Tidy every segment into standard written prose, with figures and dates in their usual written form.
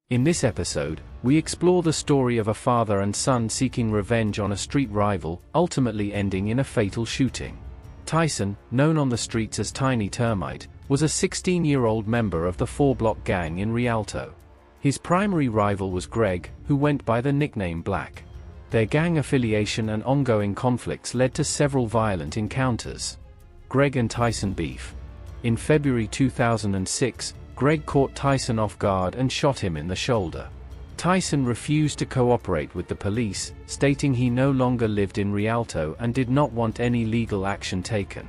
In this episode, we explore the story of a father and son seeking revenge on a street rival, ultimately ending in a fatal shooting. Tyson, known on the streets as Tiny Termite, was a 16-year-old member of the four-block gang in Rialto. His primary rival was Greg, who went by the nickname Black. Their gang affiliation and ongoing conflicts led to several violent encounters. Greg and Tyson beef. In February 2006, Greg caught Tyson off guard and shot him in the shoulder. Tyson refused to cooperate with the police, stating he no longer lived in Rialto and did not want any legal action taken.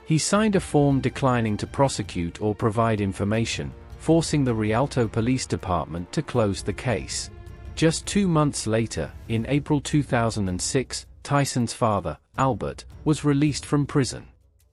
He signed a form declining to prosecute or provide information, forcing the Rialto Police Department to close the case. Just 2 months later, in April 2006, Tyson's father, Albert, was released from prison.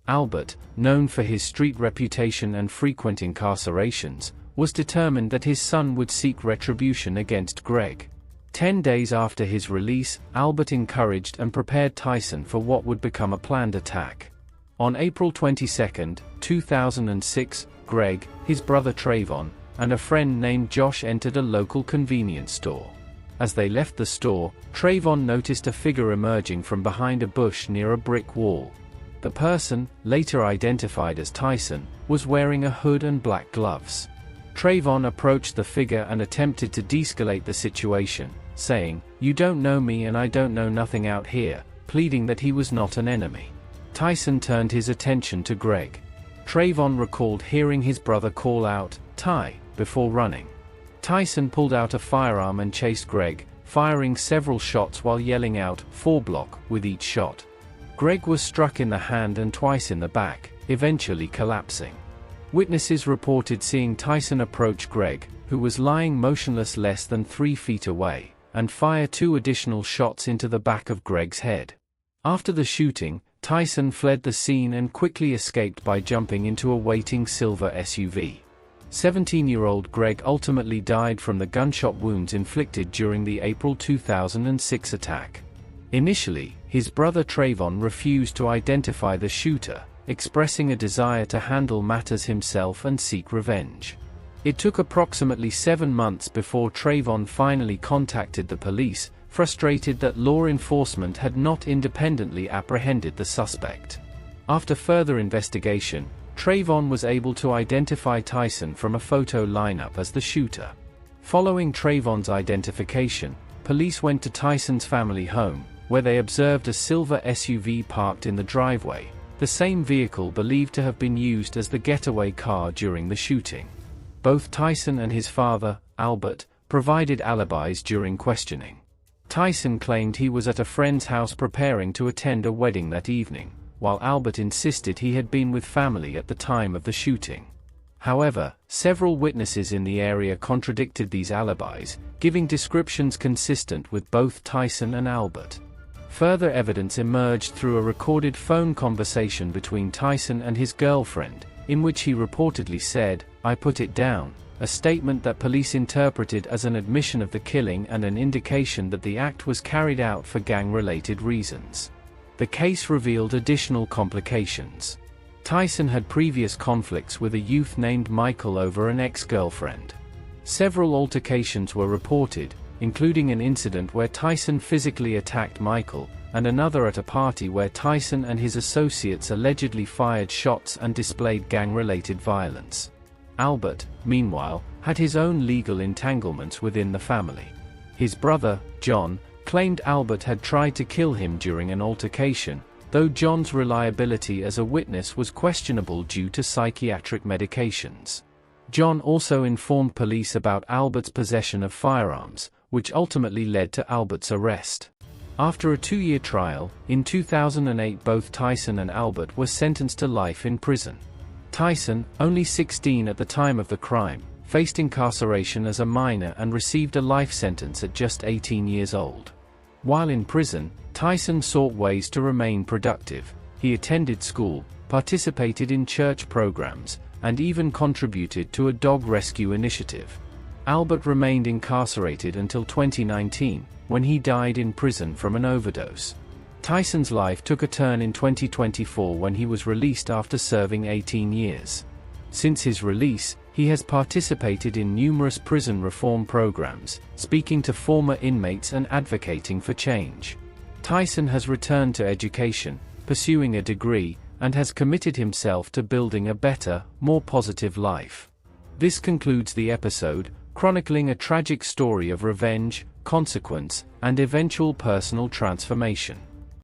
Albert, known for his street reputation and frequent incarcerations, was determined that his son would seek retribution against Greg. 10 days after his release, Albert encouraged and prepared Tyson for what would become a planned attack. On April 22, 2006, Greg, his brother Trayvon, and a friend named Josh entered a local convenience store. As they left the store, Trayvon noticed a figure emerging from behind a bush near a brick wall. The person, later identified as Tyson, was wearing a hood and black gloves. Trayvon approached the figure and attempted to de-escalate the situation, saying, "You don't know me and I don't know nothing out here," pleading that he was not an enemy. Tyson turned his attention to Greg. Trayvon recalled hearing his brother call out, "Ty," before running. Tyson pulled out a firearm and chased Greg, firing several shots while yelling out, "4-block," with each shot. Greg was struck in the hand and twice in the back, eventually collapsing. Witnesses reported seeing Tyson approach Greg, who was lying motionless less than 3 feet away, and fire 2 additional shots into the back of Greg's head. After the shooting, Tyson fled the scene and quickly escaped by jumping into a waiting silver SUV. 17-year-old Greg ultimately died from the gunshot wounds inflicted during the April 2006 attack. Initially, his brother Trayvon refused to identify the shooter, expressing a desire to handle matters himself and seek revenge. It took approximately 7 months before Trayvon finally contacted the police, frustrated that law enforcement had not independently apprehended the suspect. After further investigation, Trayvon was able to identify Tyson from a photo lineup as the shooter. Following Trayvon's identification, police went to Tyson's family home, where they observed a silver SUV parked in the driveway, the same vehicle believed to have been used as the getaway car during the shooting. Both Tyson and his father, Albert, provided alibis during questioning. Tyson claimed he was at a friend's house preparing to attend a wedding that evening, while Albert insisted he had been with family at the time of the shooting. However, several witnesses in the area contradicted these alibis, giving descriptions consistent with both Tyson and Albert. Further evidence emerged through a recorded phone conversation between Tyson and his girlfriend, in which he reportedly said, "I put it down," a statement that police interpreted as an admission of the killing and an indication that the act was carried out for gang-related reasons. The case revealed additional complications. Tyson had previous conflicts with a youth named Michael over an ex-girlfriend. Several altercations were reported, including an incident where Tyson physically attacked Michael, and another at a party where Tyson and his associates allegedly fired shots and displayed gang-related violence. Albert, meanwhile, had his own legal entanglements within the family. His brother, John, claimed Albert had tried to kill him during an altercation, though John's reliability as a witness was questionable due to psychiatric medications. John also informed police about Albert's possession of firearms, which ultimately led to Albert's arrest. After a 2-year trial, in 2008 both Tyson and Albert were sentenced to life in prison. Tyson, only 16 at the time of the crime, faced incarceration as a minor and received a life sentence at just 18 years old. While in prison, Tyson sought ways to remain productive. He attended school, participated in church programs, and even contributed to a dog rescue initiative. Albert remained incarcerated until 2019, when he died in prison from an overdose. Tyson's life took a turn in 2024 when he was released after serving 18 years. Since his release, He has participated in numerous prison reform programs, speaking to former inmates and advocating for change. Tyson has returned to education, pursuing a degree, and has committed himself to building a better, more positive life. This concludes the episode, chronicling a tragic story of revenge, consequence, and eventual personal transformation.